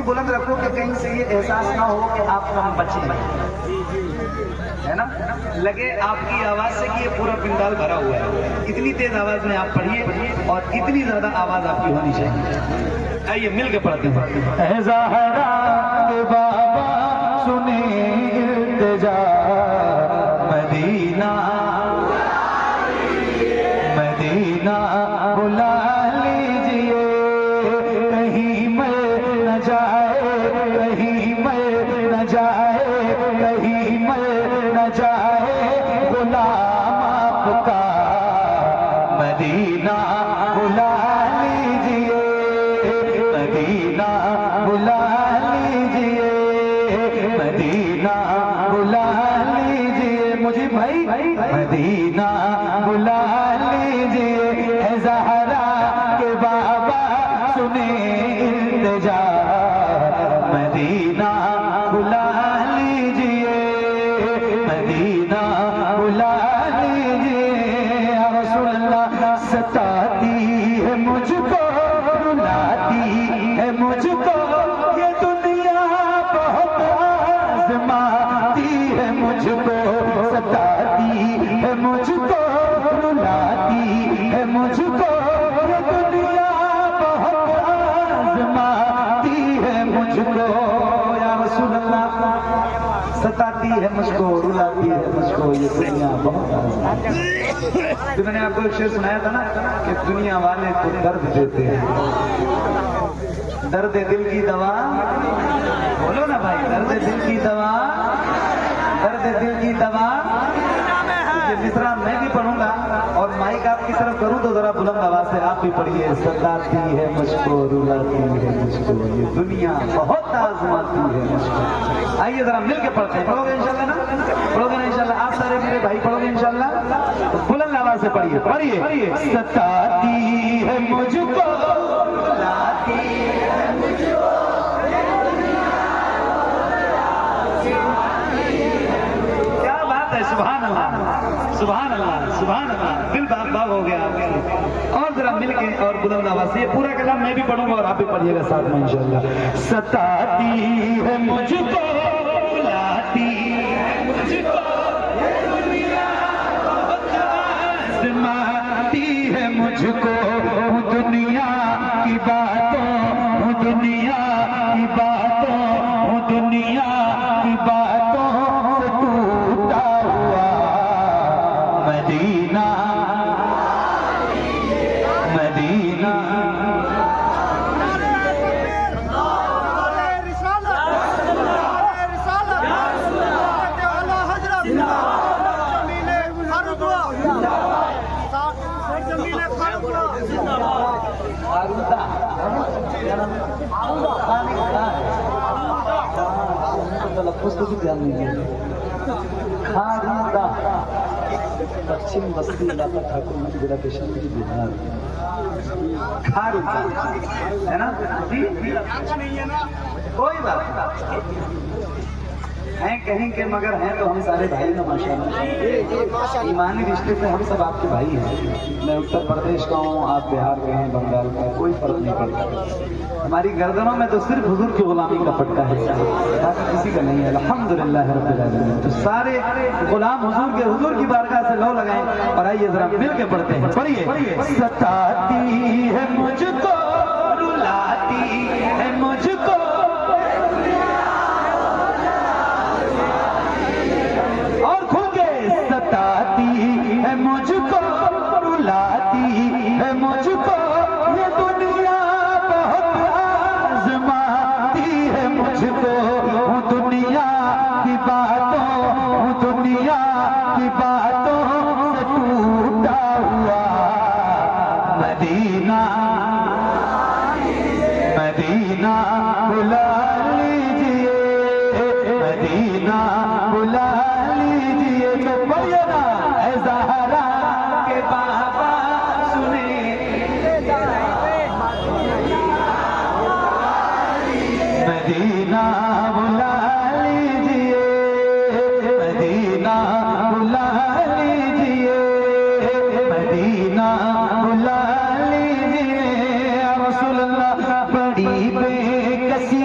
बुलंद रखो कि कहीं से ये एहसास ना हो कि आप कम बचे, है ना, लगे आपकी आवाज से कि ये पूरा पिंडाल भरा हुआ है। इतनी तेज आवाज में आप पढ़िए और इतनी ज्यादा आवाज आपकी होनी चाहिए। आइए मिल के पढ़ते हैं। ज़हरा के बाबा सुने इल्तिजा, मदीना मदीना बुला लीजिए, कहीं मर न जाए, कहीं मर न जाए, कहीं मर न जाए गुलाम आपका, मदीना बुला लीजिए, मदीना बुला लीजिए, मदीना बुला लीजिए मुझे भाई, मदीना बुला लीजिए। है ज़हरा के बाबा सुने इल्तिजा, मदीना बुला लीजिए, मदीना बुला लीजिए। या रसूल अल्लाह, सताती है मुझको, रुलाती है मुझको ये दुनिया, बहुत आज़माती है मुझको, सताती है मुझको, रुलाती है मुझको ये दुनिया, बहुत आज़माती है मुझको। या रसूल अल्लाह, सताती है मुझको, रुलाती है मुझको ये दुनिया, बहुत आज़माती है। तो मैंने आपको एक शेर सुनाया था ना कि दुनिया वाले को दर्द देते हैं, दर्द दिल की दवा, बोलो ना भाई, दर्द दिल की दवा, दर्द दिल की दवा। ये मिसरा मैं भी पढ़ूंगा और माइक आपकी तरफ करूं तो जरा बुलंद आवाज से आप भी पढ़िए। सताती है मुझको, रुलाती है मुझको ये दुनिया, बहुत आज़माती है मुझको। आइए जरा मिल के पढ़ते हैं। पढ़ोगे इंशाल्लाह ना, पढ़ोगे ना इंशाल्लाह? आप सारे मेरे भाई पढ़ोगे इंशाल्लाह? तो बुलंद आवाज से पढ़िए, पढ़िए। सताती है मुझको, रुलाती है मुझको, क्या बात है, सुभान अल्लाह, सुभान अल्लाह, सुभान अल्लाह, दिल बाग बाग हो गया। और जरा मिलके और बुलंद आवाज से पूरा कलाम मैं भी पढ़ूंगा और आप भी पढ़िएगा साथ में इंशाल्लाह। सताती है मुझको, रुलाती है मुझको ये दुनिया, बहुत आज़माती है मुझको, दुनिया की बातों, दुनिया की बातों, दुनिया की बातों से टूटा हुआ, मदीना मदीना। लफ्ज़ को भी ध्यान दीजिए। खारूदा पश्चिम बस्ती इलाका ठाकुर जिला किशनगंज बिहार। खारूदा है ना जी, कोई बात हैं कहीं के, मगर हैं तो हम सारे भाई ना माशाल्लाह। ईमानी रिश्ते से हम सब आपके भाई हैं। मैं उत्तर प्रदेश का हूँ, आप बिहार के हैं, बंगाल का, कोई फर्क नहीं पड़ता। हमारी गर्दनों में तो सिर्फ हुजूर की गुलामी का पट्टा है, बाकी किसी का नहीं है। अल्हम्दुलिल्लाह रब्बिल आलमीन। तो सारे गुलाम हुजूर की बारगाह से लो लगाएं और आइए जरा मिल के पढ़ते हैं। पढ़िए। सताती है मुझको, रुलाती है मुझको, और खुल के सताती है मुझको, रुलाती है मुझको ये दुनिया, बहुत आज़माती है मुझको, दुनिया की बातों, दुनिया की बातों से टूटा हुआ, मदीना मदीना बुला लीजिए, मदीना बुला लीजिए। तो बोलिए ना, ऐ ज़हरा के बाबा सुने, मदीना बुला लीजिए, मदीना बुला लीजिए, मदीना बुला लीजिए। या रसूल अल्लाह, बड़ी बेकसी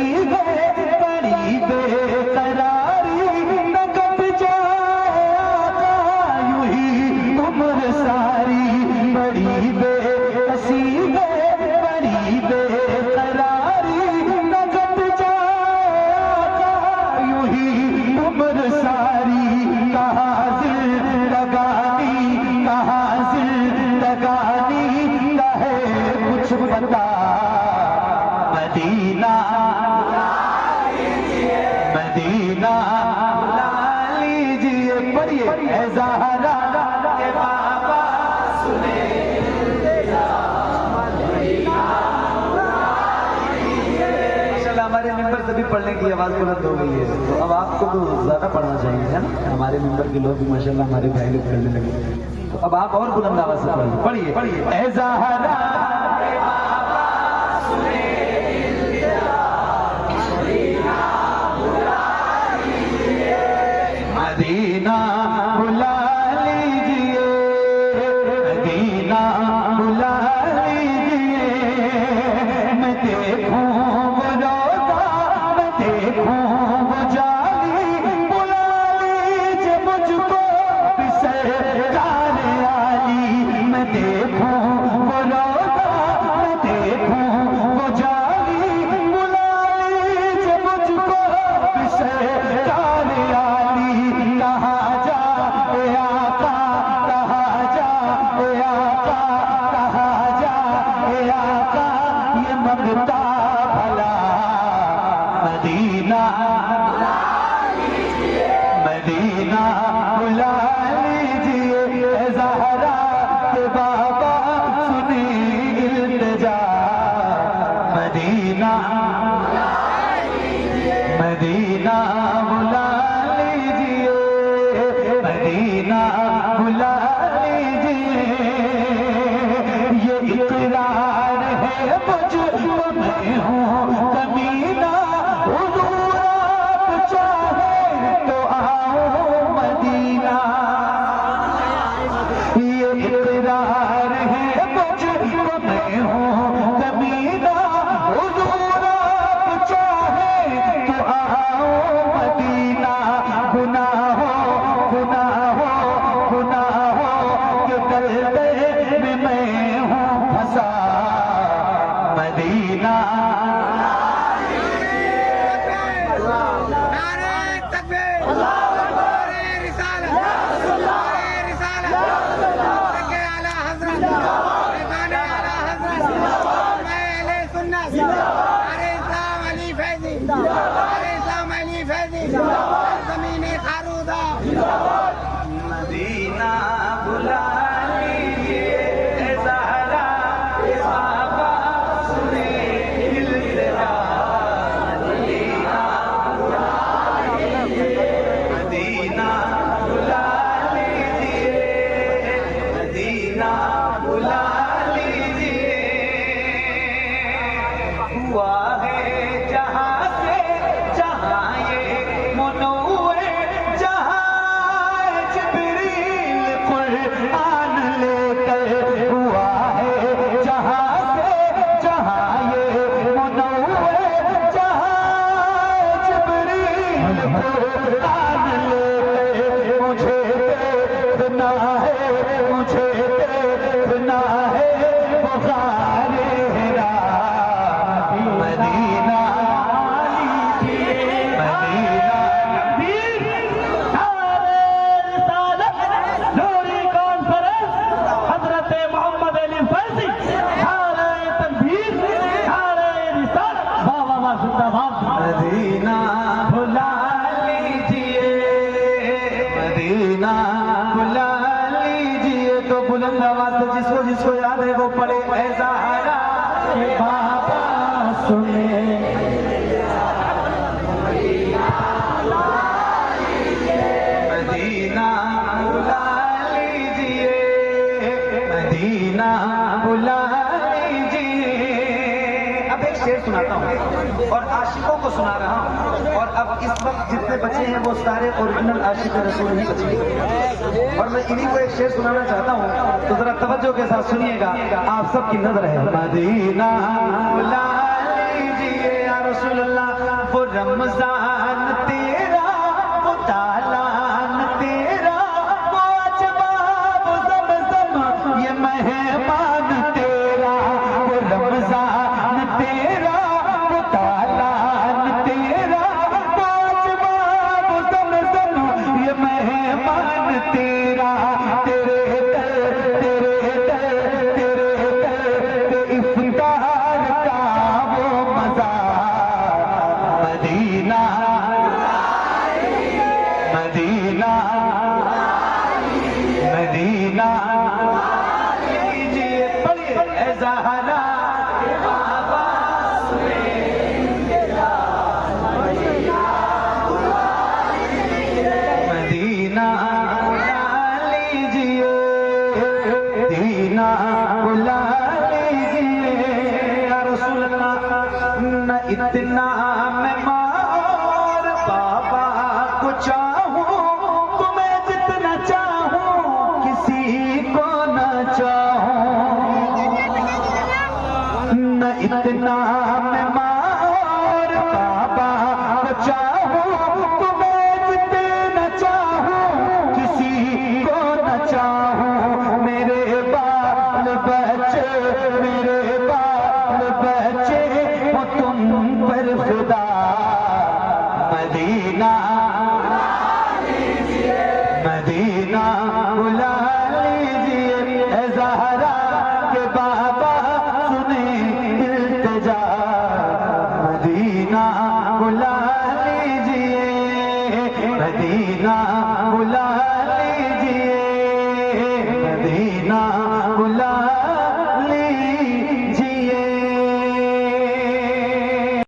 मदीना बुला लीजिए। पढ़िए ऐ ज़हरा के बाबा सुने हमारे मिंबर से भी पढ़ने की आवाज बुलंद हो गई है, तो अब आपको तो ज्यादा पढ़ना चाहिए है ना। हमारे मिंबर के लोग माशाल्लाह हमारे भाई लोग पढ़ने लगे, तो अब आप और बुलंद आवाज से पढ़िए। पढ़िए ऐ ज़हरा के बाबा सुने मदीना बुला लीजिए, मदीना बुला लीजिए। मैं देखूं वो रोज़ा, मैं देखूं वो जाली, बुला लीजिए मुझको भी सरकार आली। मैं देखूं वो रोज़ा, मैं देखूं वो जाली, बुला लीजिए मुझको भी सरकार आली। कहाँ जा ए आका, कहाँ जा ए आका, कहाँ जा ए आका, ये मंगता भला मदीना मदीना बुला लीजिए। ऐ ज़हरा के बाबा सुनी इल्तिजा, मदीना मदीना बुला लीजिए, मदीना बुला लीजिए। ये इकरार है मुझको मैं हूँ कमीना, हुजूर आप चाहे तो आओ मदीना। ये इकरार है मुझको मैं हूँ कमीना, हुजूर आप चाहे तो आओ मदीना। गुनाहों गुनाहों गुनाहों के दलदल में मैं हूँ फंसा, मदीना मदीना बुला लीजिए। ऐ ज़हरा के बाबा सुने इल्तिजा, मदीना बुला लीजिए, मदीना बुला लीजिए, मदीना बुला लीजिए। हुआ है जहाँ से जहाँ ये मुनव्वर, कुरान लेकर हुआ है जहाँ से जहाँ ये मुनव्वर, जहाँ जिब्रील कुरान लेकर। मुझे देखना है, मुझे देखना है वो गारे हिरा, मदीना मदीना मदीना बुला लीजिए, मदीना बुला लीजिए। तो बुलंद आवाज से जिसको जिसको याद है वो पढ़े ऐ ज़हरा के बाबा सुने मदीना बुला लीजिए, मदीना बुला लीजिए। अब एक शेर सुनाता हूँ और आशिकों को सुना रहा हूँ, और अब इस वक्त जितने बचे हैं वो सारे ओरिजिनल आशिक रसूल ही बचे हैं, और मैं इन्हीं को एक शेर सुनाना चाहता हूँ, तो जरा तवज्जो के साथ सुनिएगा, आप सबकी नजर है। मदीना बुला लीजिए या रसूल अल्लाह, वो रमजान तेरा, वो तालान तेरा, वो अजबाब ज़मज़म ये मेहमान तेरा। वो रमजान तेरा, वो तालान तेरा, वो अजबाब ज़मज़म ये मेहमान तेरा। तेरे इफ्तार का वो मज़ा, मदीना मैं माँ और बाबा को चाहूं, तुम्हें जितना चाहूं किसी को न चाहूं, न इतना मैं माँ और बाबा को चाहूं, तुम्हें जितना चाहूं किसी को न चाहूं। मेरे बाल बच्चे वो तुम पर फिदा, मदीना मदीना बुला लीजिए। ए ज़हरा के बाबा सुने इल्तिजा, मदीना बुला लीजिए, मदीना बुला लीजिए, मदीना बुला